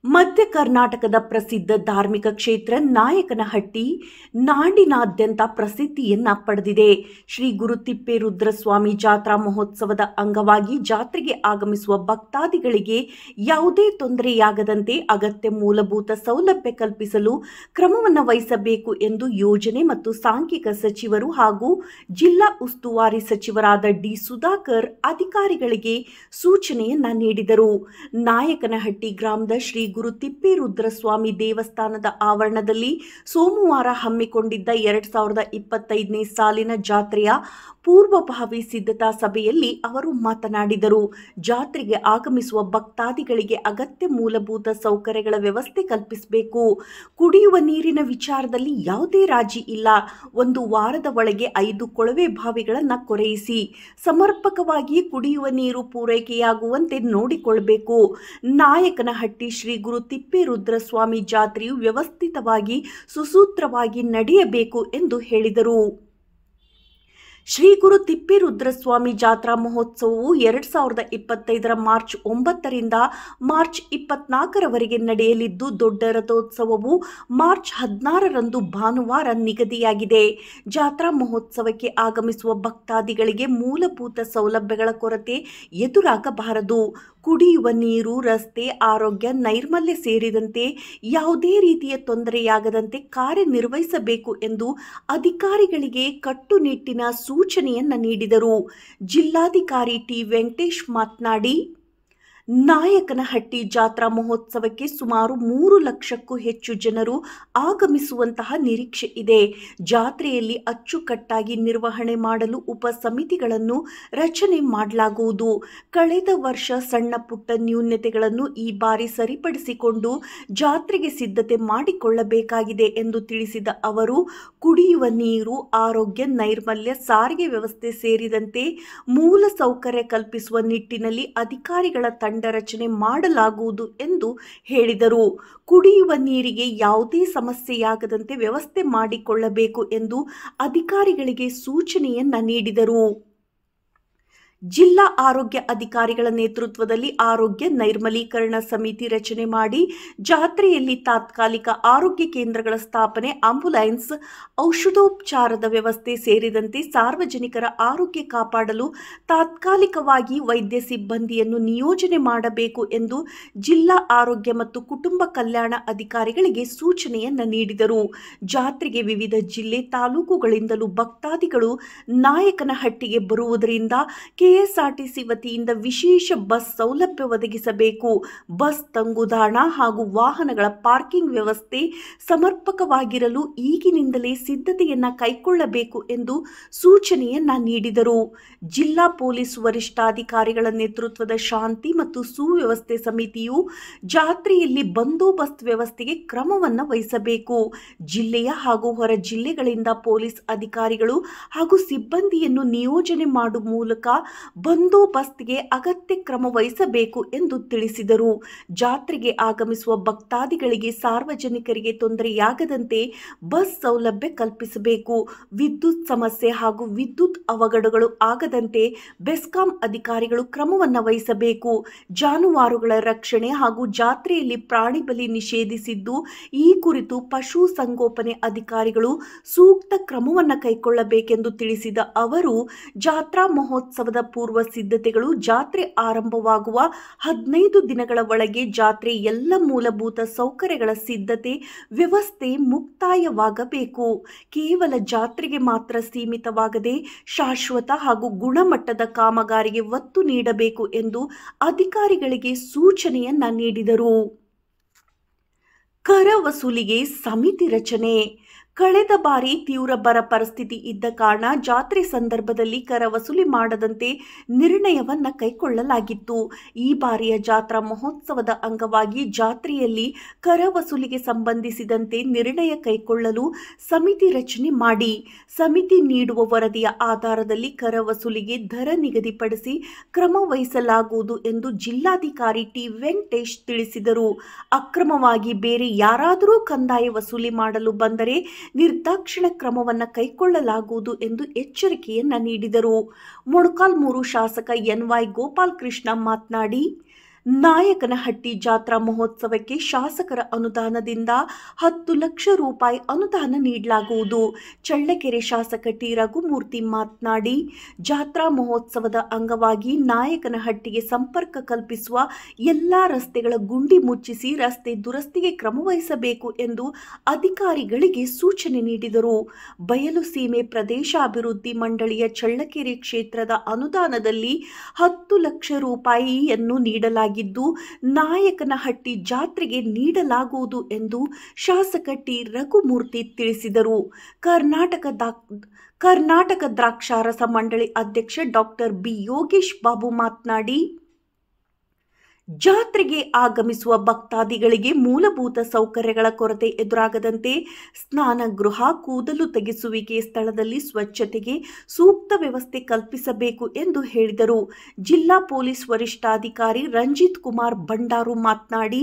ಮಧ್ಯ ಕರ್ನಾಟಕದ ಪ್ರಸಿದ್ಧ ಧಾರ್ಮಿಕ ಕ್ಷೇತ್ರ ನಾಯಕನಹಟ್ಟಿ ನಾಡಿನಾದ್ಯಂತ ಪ್ರಸಿದ್ಧಿಯನ್ನ ಪಡೆದಿದೆ. ಶ್ರೀ ಗುರು ತಿಪ್ಪೇರುದ್ರಸ್ವಾಮಿ ಜಾತ್ರಾ ಮಹೋತ್ಸವದ ಅಂಗವಾಗಿ ಜಾತ್ರೆಗೆ ಆಗಮಿಸುವ ಭಕ್ತಾದಿಗಳಿಗೆ ಯಾವುದೇ ತೊಂದರೆಯಾಗದಂತೆ ಅಗತ್ಯ ಮೂಲಭೂತ ಸೌಲಭ್ಯ ಕಲ್ಪಿಸಲು ಕ್ರಮವನ್ನು ವಹಿಸಬೇಕು ಎಂದು ಯೋಜನೆ ಮತ್ತು ಸಾಂಖ್ಯಿಕ ಸಚಿವರು ಹಾಗೂ ಜಿಲ್ಲಾ ಉಸ್ತುವಾರಿ ಸಚಿವರಾದ ಡಿ ಸುಧಾಕರ್ ಅಧಿಕಾರಿಗಳಿಗೆ ಸೂಚನೆಯನ್ನ ನೀಡಿದರು. ನಾಯಕನಹಟ್ಟಿ ಗ್ರಾಮದ ಶ್ರೀ ಗುರು ತಿಪ್ಪೇರುದ್ರಸ್ವಾಮಿ ದೇವಸ್ಥಾನದ ಆವರಣದಲ್ಲಿ ಸೋಮವಾರ ಹಮ್ಮಿಕೊಂಡಿದ್ದ 2025ನೇ ಸಾಲಿನ ಜಾತ್ರೆಯ ಪೂರ್ವಭಾವಿ ಸಿದ್ಧತಾ ಸಭೆಯಲ್ಲಿ ಅವರು ಮಾತನಾಡಿದರು. ಜಾತ್ರೆಗೆ ಆಗಮಿಸುವ ಭಕ್ತಾದಿಗಳಿಗೆ ಅಗತ್ಯ ಮೂಲಭೂತ ಸೌಕರ್ಯಗಳ ವ್ಯವಸ್ಥೆ ಕಲ್ಪಿಸಬೇಕು. ಕುಡಿಯುವ ನೀರಿನ ವಿಚಾರದಲ್ಲಿ ಯಾವುದೇ ರಾಜಿ ಇಲ್ಲ. ಒಂದು ವಾರದ ಒಳಗೆ 5 ಕೊಳವೆ ಬಾವಿಗಳನ್ನು ಕೊರೆಯಿಸಿ ಸಮರ್ಪಕವಾಗಿ ಕುಡಿಯುವ ನೀರು ಪೂರೈಕೆಯಾಗುವಂತೆ ನೋಡಿಕೊಳ್ಳಬೇಕು. ನಾಯಕನಹಟ್ಟಿ ಶ್ರೀ ಗುರು ತಿಪ್ಪೇರುದ್ರಸ್ವಾಮಿ ಜಾತ್ರೆಯು ವ್ಯವಸ್ಥಿತವಾಗಿ ಸುಸೂತ್ರವಾಗಿ ನಡೆಯಬೇಕು ಎಂದು ಹೇಳಿದರು. ಶ್ರೀ ಗುರು ತಿಪ್ಪೇರುದ್ರಸ್ವಾಮಿ ಜಾತ್ರಾ ಮಹೋತ್ಸವವು 2025ರ ಮಾರ್ಚ್ 9ರಿಂದ ಮಾರ್ಚ್ 24ರವರೆಗೆ ನಡೆಯಲಿದ್ದು, ದೊಡ್ಡ ರಥೋತ್ಸವವು ಮಾರ್ಚ್ 16ರಂದು ಭಾನುವಾರ ನಿಗದಿಯಾಗಿದೆ. ಜಾತ್ರಾ ಮಹೋತ್ಸವಕ್ಕೆ ಆಗಮಿಸುವ ಭಕ್ತಾದಿಗಳಿಗೆ ಮೂಲಭೂತ ಸೌಲಭ್ಯಗಳ ಕೊರತೆ ಎದುರಾಗಬಾರದು. ಕುಡಿಯುವ ನೀರು, ರಸ್ತೆ, ಆರೋಗ್ಯ, ನೈರ್ಮಲ್ಯ ಸೇರಿದಂತೆ ಯಾವುದೇ ರೀತಿಯ ತೊಂದರೆಯಾಗದಂತೆ ಕಾರ್ಯನಿರ್ವಹಿಸಬೇಕು ಎಂದು ಅಧಿಕಾರಿಗಳಿಗೆ ಕಟ್ಟುನಿಟ್ಟಿನ ಸೂಚನೆಯನ್ನ ನೀಡಿದರು. ಜಿಲ್ಲಾಧಿಕಾರಿ ಟಿ ವೆಂಕಟೇಶ್ ಮಾತನಾಡಿ, ನಾಯಕನಹಟ್ಟಿ ಜಾತ್ರಾ ಮಹೋತ್ಸವಕ್ಕೆ ಸುಮಾರು 3 ಲಕ್ಷಕ್ಕೂ ಹೆಚ್ಚು ಜನರು ಆಗಮಿಸುವಂತಹ ನಿರೀಕ್ಷೆ ಇದೆ. ಜಾತ್ರೆಯಲ್ಲಿ ಅಚ್ಚುಕಟ್ಟಾಗಿ ನಿರ್ವಹಣೆ ಮಾಡಲು ಉಪ ಸಮಿತಿಗಳನ್ನು ರಚನೆ ಮಾಡಲಾಗುವುದು. ಕಳೆದ ವರ್ಷ ಸಣ್ಣ ಪುಟ್ಟ ನ್ಯೂನತೆಗಳನ್ನು ಈ ಬಾರಿ ಸರಿಪಡಿಸಿಕೊಂಡು ಜಾತ್ರೆಗೆ ಸಿದ್ಧತೆ ಮಾಡಿಕೊಳ್ಳಬೇಕಾಗಿದೆ ಎಂದು ತಿಳಿಸಿದ ಅವರು, ಕುಡಿಯುವ ನೀರು, ಆರೋಗ್ಯ, ನೈರ್ಮಲ್ಯ, ಸಾರಿಗೆ ವ್ಯವಸ್ಥೆ ಸೇರಿದಂತೆ ಮೂಲ ಸೌಕರ್ಯ ಕಲ್ಪಿಸುವ ನಿಟ್ಟಿನಲ್ಲಿ ಅಧಿಕಾರಿಗಳ ತಂಡ ರಚನೆ ಮಾಡಲಾಗುವುದು ಎಂದು ಹೇಳಿದರು. ಕುಡಿಯುವ ನೀರಿಗೆ ಯಾವುದೇ ಸಮಸ್ಯೆಯಾಗದಂತೆ ವ್ಯವಸ್ಥೆ ಮಾಡಿಕೊಳ್ಳಬೇಕು ಎಂದು ಅಧಿಕಾರಿಗಳಿಗೆ ಸೂಚನೆಯನ್ನ ನೀಡಿದರು. ಜಿಲ್ಲಾ ಆರೋಗ್ಯ ಅಧಿಕಾರಿಗಳ ನೇತೃತ್ವದಲ್ಲಿ ಆರೋಗ್ಯ ನೈರ್ಮಲೀಕರಣ ಸಮಿತಿ ರಚನೆ ಮಾಡಿ ಜಾತ್ರೆಯಲ್ಲಿ ತಾತ್ಕಾಲಿಕ ಆರೋಗ್ಯ ಕೇಂದ್ರಗಳ ಸ್ಥಾಪನೆ, ಆಂಬ್ಯುಲೆನ್ಸ್, ಔಷಧೋಪಚಾರದ ವ್ಯವಸ್ಥೆ ಸೇರಿದಂತೆ ಸಾರ್ವಜನಿಕರ ಆರೋಗ್ಯ ಕಾಪಾಡಲು ತಾತ್ಕಾಲಿಕವಾಗಿ ವೈದ್ಯ ಸಿಬ್ಬಂದಿಯನ್ನು ನಿಯೋಜನೆ ಮಾಡಬೇಕು ಎಂದು ಜಿಲ್ಲಾ ಆರೋಗ್ಯ ಮತ್ತು ಕುಟುಂಬ ಕಲ್ಯಾಣ ಅಧಿಕಾರಿಗಳಿಗೆ ಸೂಚನೆಯನ್ನ ನೀಡಿದರು. ಜಾತ್ರೆಗೆ ವಿವಿಧ ಜಿಲ್ಲೆ, ತಾಲೂಕುಗಳಿಂದಲೂ ಭಕ್ತಾದಿಗಳು ನಾಯಕನಹಟ್ಟಿಗೆ ಬರುವುದರಿಂದ ಕೆಎಸ್ಆರ್ಟಿಸಿ ವತಿಯಿಂದ ವಿಶೇಷ ಬಸ್ ಸೌಲಭ್ಯ ಒದಗಿಸಬೇಕು. ಬಸ್ ತಂಗುದಾಣ ಹಾಗೂ ವಾಹನಗಳ ಪಾರ್ಕಿಂಗ್ ವ್ಯವಸ್ಥೆ ಸಮರ್ಪಕವಾಗಿರಲು ಈಗಿನಿಂದಲೇ ಸಿದ್ಧತೆಯನ್ನ ಕೈಗೊಳ್ಳಬೇಕು ಎಂದು ಸೂಚನೆಯನ್ನ ನೀಡಿದರು. ಜಿಲ್ಲಾ ಪೊಲೀಸ್ ವರಿಷ್ಠಾಧಿಕಾರಿಗಳ ನೇತೃತ್ವದ ಶಾಂತಿ ಮತ್ತು ಸುವ್ಯವಸ್ಥೆ ಸಮಿತಿಯು ಜಾತ್ರೆಯಲ್ಲಿ ಬಂದೋಬಸ್ತ್ ವ್ಯವಸ್ಥೆಗೆ ಕ್ರಮವನ್ನು ವಹಿಸಬೇಕು. ಜಿಲ್ಲೆಯ ಹಾಗೂ ಹೊರ ಜಿಲ್ಲೆಗಳಿಂದ ಪೊಲೀಸ್ ಅಧಿಕಾರಿಗಳು ಹಾಗೂ ಸಿಬ್ಬಂದಿಯನ್ನು ನಿಯೋಜನೆ ಮಾಡುವ ಮೂಲಕ ಬಂದೋಬಸ್ತ್ಗೆ ಅಗತ್ಯ ಕ್ರಮ ವಹಿಸಬೇಕು ಎಂದು ತಿಳಿಸಿದರು. ಜಾತ್ರೆಗೆ ಆಗಮಿಸುವ ಭಕ್ತಾದಿಗಳಿಗೆ, ಸಾರ್ವಜನಿಕರಿಗೆ ತೊಂದರೆಯಾಗದಂತೆ ಬಸ್ ಸೌಲಭ್ಯ ಕಲ್ಪಿಸಬೇಕು. ವಿದ್ಯುತ್ ಸಮಸ್ಯೆ ಹಾಗೂ ವಿದ್ಯುತ್ ಅವಘಡಗಳು ಆಗದಂತೆ ಬೆಸ್ಕಾಂ ಅಧಿಕಾರಿಗಳು ಕ್ರಮವನ್ನು ವಹಿಸಬೇಕು. ಜಾನುವಾರುಗಳ ರಕ್ಷಣೆ ಹಾಗೂ ಜಾತ್ರೆಯಲ್ಲಿ ಪ್ರಾಣಿ ಬಲಿ ನಿಷೇಧಿಸಿದ್ದು, ಈ ಕುರಿತು ಪಶು ಸಂಗೋಪನೆ ಅಧಿಕಾರಿಗಳು ಸೂಕ್ತ ಕ್ರಮವನ್ನು ಕೈಗೊಳ್ಳಬೇಕೆಂದು ತಿಳಿಸಿದ ಅವರು, ಜಾತ್ರಾ ಮಹೋತ್ಸವದ ಪೂರ್ವ ಸಿದ್ಧತೆಗಳು ಜಾತ್ರೆ ಆರಂಭವಾಗುವ 15 ದಿನಗಳ ಒಳಗೆ ಜಾತ್ರೆ ಎಲ್ಲ ಮೂಲಭೂತ ಸೌಕರ್ಯಗಳ ಸಿದ್ಧತೆ ವ್ಯವಸ್ಥೆ ಮುಕ್ತಾಯವಾಗಬೇಕು. ಕೇವಲ ಜಾತ್ರೆಗೆ ಮಾತ್ರ ಸೀಮಿತವಾಗದೆ ಶಾಶ್ವತ ಹಾಗೂ ಗುಣಮಟ್ಟದ ಕಾಮಗಾರಿಗೆ ಒತ್ತು ನೀಡಬೇಕು ಎಂದು ಅಧಿಕಾರಿಗಳಿಗೆ ಸೂಚನೆಯನ್ನ ನೀಡಿದರು. ಕರ ವಸೂಲಿಗೆ ಸಮಿತಿ ರಚನೆ. ಕಳೆದ ಬಾರಿ ತೀವ್ರ ಬರ ಪರಿಸ್ಥಿತಿ ಇದ್ದ ಕಾರಣ ಜಾತ್ರೆ ಸಂದರ್ಭದಲ್ಲಿ ಕರ ವಸೂಲಿ ಮಾಡದಂತೆ ನಿರ್ಣಯವನ್ನ ಕೈಗೊಳ್ಳಲಾಗಿತ್ತು. ಈ ಬಾರಿಯ ಜಾತ್ರಾ ಮಹೋತ್ಸವದ ಅಂಗವಾಗಿ ಜಾತ್ರೆಯಲ್ಲಿ ಕರ ವಸೂಲಿಗೆ ಸಂಬಂಧಿಸಿದಂತೆ ನಿರ್ಣಯ ಕೈಗೊಳ್ಳಲು ಸಮಿತಿ ರಚನೆ ಮಾಡಿ, ಸಮಿತಿ ನೀಡುವ ವರದಿಯ ಆಧಾರದಲ್ಲಿ ಕರ ವಸೂಲಿಗೆ ದರ ನಿಗದಿಪಡಿಸಿ ಕ್ರಮ ವಹಿಸಲಾಗುವುದು ಎಂದು ಜಿಲ್ಲಾಧಿಕಾರಿ ಟಿ ವೆಂಕಟೇಶ್ ತಿಳಿಸಿದರು. ಅಕ್ರಮವಾಗಿ ಬೇರೆ ಯಾರಾದರೂ ಕಂದಾಯ ವಸೂಲಿ ಮಾಡಲು ಬಂದರೆ ನಿರ್ದಾಕ್ಷಿಣ್ಯ ಕ್ರಮವನ್ನು ಕೈಗೊಳ್ಳಲಾಗುವುದು ಎಂದು ಎಚ್ಚರಿಕೆಯನ್ನ ನೀಡಿದರು. ಮೊಳಕಾಲ್ಮೂರು ಶಾಸಕ ಎನ್.ವೈ. ಗೋಪಾಲಕೃಷ್ಣ ಮಾತನಾಡಿ, ನಾಯಕನಹಟ್ಟಿ ಜಾತ್ರಾ ಮಹೋತ್ಸವಕ್ಕೆ ಶಾಸಕರ ಅನುದಾನದಿಂದ 10 ಲಕ್ಷ ರೂಪಾಯಿ ಅನುದಾನ ನೀಡಲಾಗುವುದು. ಚಳ್ಳಕೆರೆ ಶಾಸಕ ಟಿ. ರಘುಮೂರ್ತಿ ಮಾತನಾಡಿ, ಜಾತ್ರಾ ಮಹೋತ್ಸವದ ಅಂಗವಾಗಿ ನಾಯಕನಹಟ್ಟಿಗೆ ಸಂಪರ್ಕ ಕಲ್ಪಿಸುವ ಎಲ್ಲಾ ರಸ್ತೆಗಳ ಗುಂಡಿ ಮುಚ್ಚಿಸಿ ರಸ್ತೆ ದುರಸ್ತಿಗೆ ಕ್ರಮವಹಿಸಬೇಕು ಎಂದು ಅಧಿಕಾರಿಗಳಿಗೆ ಸೂಚನೆ ನೀಡಿದರು. ಬಯಲು ಸೀಮೆ ಪ್ರದೇಶಾಭಿವೃದ್ಧಿ ಮಂಡಳಿಯ ಚಳ್ಳಕೆರೆ ಕ್ಷೇತ್ರದ ಅನುದಾನದಲ್ಲಿ 10 ಲಕ್ಷ ರೂಪಾಯಿಯನ್ನು ನೀಡಲಾಗಿದೆ. ನಾಯಕನಹಟ್ಟಿ ಜಾತ್ರೆಗೆ ನೀಡಲಾಗುವುದು ಎಂದು ಶಾಸಕ ಟಿ. ರಘುಮೂರ್ತಿ ತಿಳಿಸಿದರು. ಕರ್ನಾಟಕ ದ್ರಾಕ್ಷಾರಸ ಮಂಡಳಿ ಅಧ್ಯಕ್ಷ ಡಾಕ್ಟರ್ ಬಿ. ಯೋಗೇಶ್ ಬಾಬು ಮಾತನಾಡಿ, ಜಾತ್ರೆಗೆ ಆಗಮಿಸುವ ಭಕ್ತಾದಿಗಳಿಗೆ ಮೂಲಭೂತ ಸೌಕರ್ಯಗಳ ಕೊರತೆ ಎದುರಾಗದಂತೆ ಸ್ನಾನಗೃಹ, ಕೂದಲು ತೆಗೆಸುವಿಕೆ ಸ್ಥಳದಲ್ಲಿ ಸ್ವಚ್ಛತೆಗೆ ಸೂಕ್ತ ವ್ಯವಸ್ಥೆ ಕಲ್ಪಿಸಬೇಕು ಎಂದು ಹೇಳಿದರು. ಜಿಲ್ಲಾ ಪೊಲೀಸ್ ವರಿಷ್ಠಾಧಿಕಾರಿ ರಂಜಿತ್ ಕುಮಾರ್ ಭಂಡಾರು ಮಾತನಾಡಿ,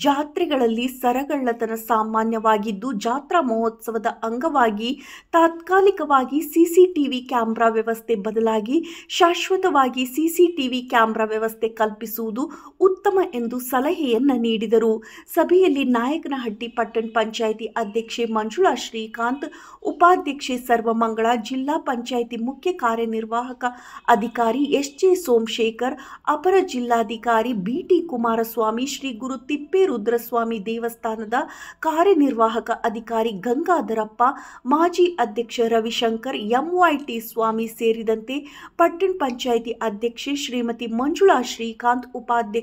ಜಾತ್ರೆಗಳಲ್ಲಿ ಸರಗಳ್ಳತನ ಸಾಮಾನ್ಯವಾಗಿದ್ದು, ಜಾತ್ರಾ ಮಹೋತ್ಸವದ ಅಂಗವಾಗಿ ತಾತ್ಕಾಲಿಕವಾಗಿ ಸಿಸಿಟಿವಿ ಕ್ಯಾಮೆರಾ ವ್ಯವಸ್ಥೆ ಬದಲಾಗಿ ಶಾಶ್ವತವಾಗಿ ಸಿಸಿಟಿವಿ ಕ್ಯಾಮೆರಾ ವ್ಯವಸ್ಥೆ ಕಲ್ಪಿಸುವುದು ಉತ್ತಮ ಎಂದು ಸಲಹೆಯನ್ನ ನೀಡಿದರು. ಸಭೆಯಲ್ಲಿ ನಾಯಕನಹಟ್ಟಿ ಪಟ್ಟಣ ಪಂಚಾಯಿತಿ ಅಧ್ಯಕ್ಷೆ ಮಂಜುಳಾ ಶ್ರೀಕಾಂತ್, ಉಪಾಧ್ಯಕ್ಷೆ ಸರ್ವಮಂಗಳ, ಜಿಲ್ಲಾ ಪಂಚಾಯಿತಿ ಮುಖ್ಯ ಕಾರ್ಯನಿರ್ವಾಹಕ ಅಧಿಕಾರಿ ಎಸ್.ಜೆ. ಸೋಮಶೇಖರ್, ಅಪರ ಜಿಲ್ಲಾಧಿಕಾರಿ ಬಿ.ಟಿ. ಕುಮಾರಸ್ವಾಮಿ, ಶ್ರೀ ಗುರು ತಿಪ್ಪೇರುದ್ರಸ್ವಾಮಿ ದೇವಸ್ಥಾನದ ಕಾರ್ಯನಿರ್ವಾಹಕ ಅಧಿಕಾರಿ ಗಂಗಾಧರಪ್ಪ, ಮಾಜಿ ಅಧ್ಯಕ್ಷ ರವಿಶಂಕರ್, ಎಂವೈಟಿ ಸ್ವಾಮಿ ಸೇರಿದಂತೆ ಪಟ್ಟಣ ಪಂಚಾಯಿತಿ ಅಧ್ಯಕ್ಷೆ ಶ್ರೀಮತಿ ಮಂಜುಳಾ ಶ್ರೀಕಾಂತ್, ಉಪಾಧ್ಯಕ್ಷೆ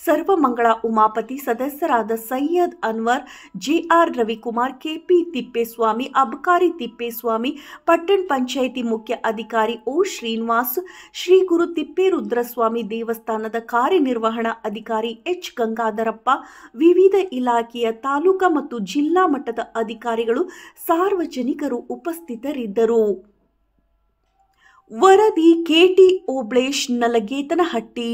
ಸರ್ವಮಂಗಳ ಉಮಾಪತಿ, ಸದಸ್ಯರಾದ ಸೈಯದ್ ಅನ್ವರ್, ಜೆಆರ್ ರವಿಕುಮಾರ್, ಕೆಪಿ ತಿಪ್ಪೇಸ್ವಾಮಿ, ಅಬಕಾರಿ ತಿಪ್ಪೇಸ್ವಾಮಿ, ಪಟ್ಟಣ ಪಂಚಾಯಿತಿ ಮುಖ್ಯ ಅಧಿಕಾರಿ ಓ ಶ್ರೀನಿವಾಸ್, ಶ್ರೀ ಗುರು ತಿಪ್ಪೇರುದ್ರಸ್ವಾಮಿ ದೇವಸ್ಥಾನದ ಕಾರ್ಯನಿರ್ವಹಣಾ ಅಧಿಕಾರಿ ಎಚ್ ಗಂಗಾಧರಪ್ಪ, ವಿವಿಧ ಇಲಾಖೆಯ ತಾಲೂಕಾ ಮತ್ತು ಜಿಲ್ಲಾ ಮಟ್ಟದ ಅಧಿಕಾರಿಗಳು, ಸಾರ್ವಜನಿಕರು ಉಪಸ್ಥಿತರಿದ್ದರು. ವರದಿ ಕೆಟಿ ಓಬ್ಳೇಶ್, ನಲಗೇತನಹಟ್ಟಿ.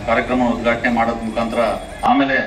ಕಾರ್ಯಕ್ರಮ ಉದ್ಘಾಟನೆ ಮಾಡೋದ್ ಮುಖಾಂತರ ಆಮೇಲೆ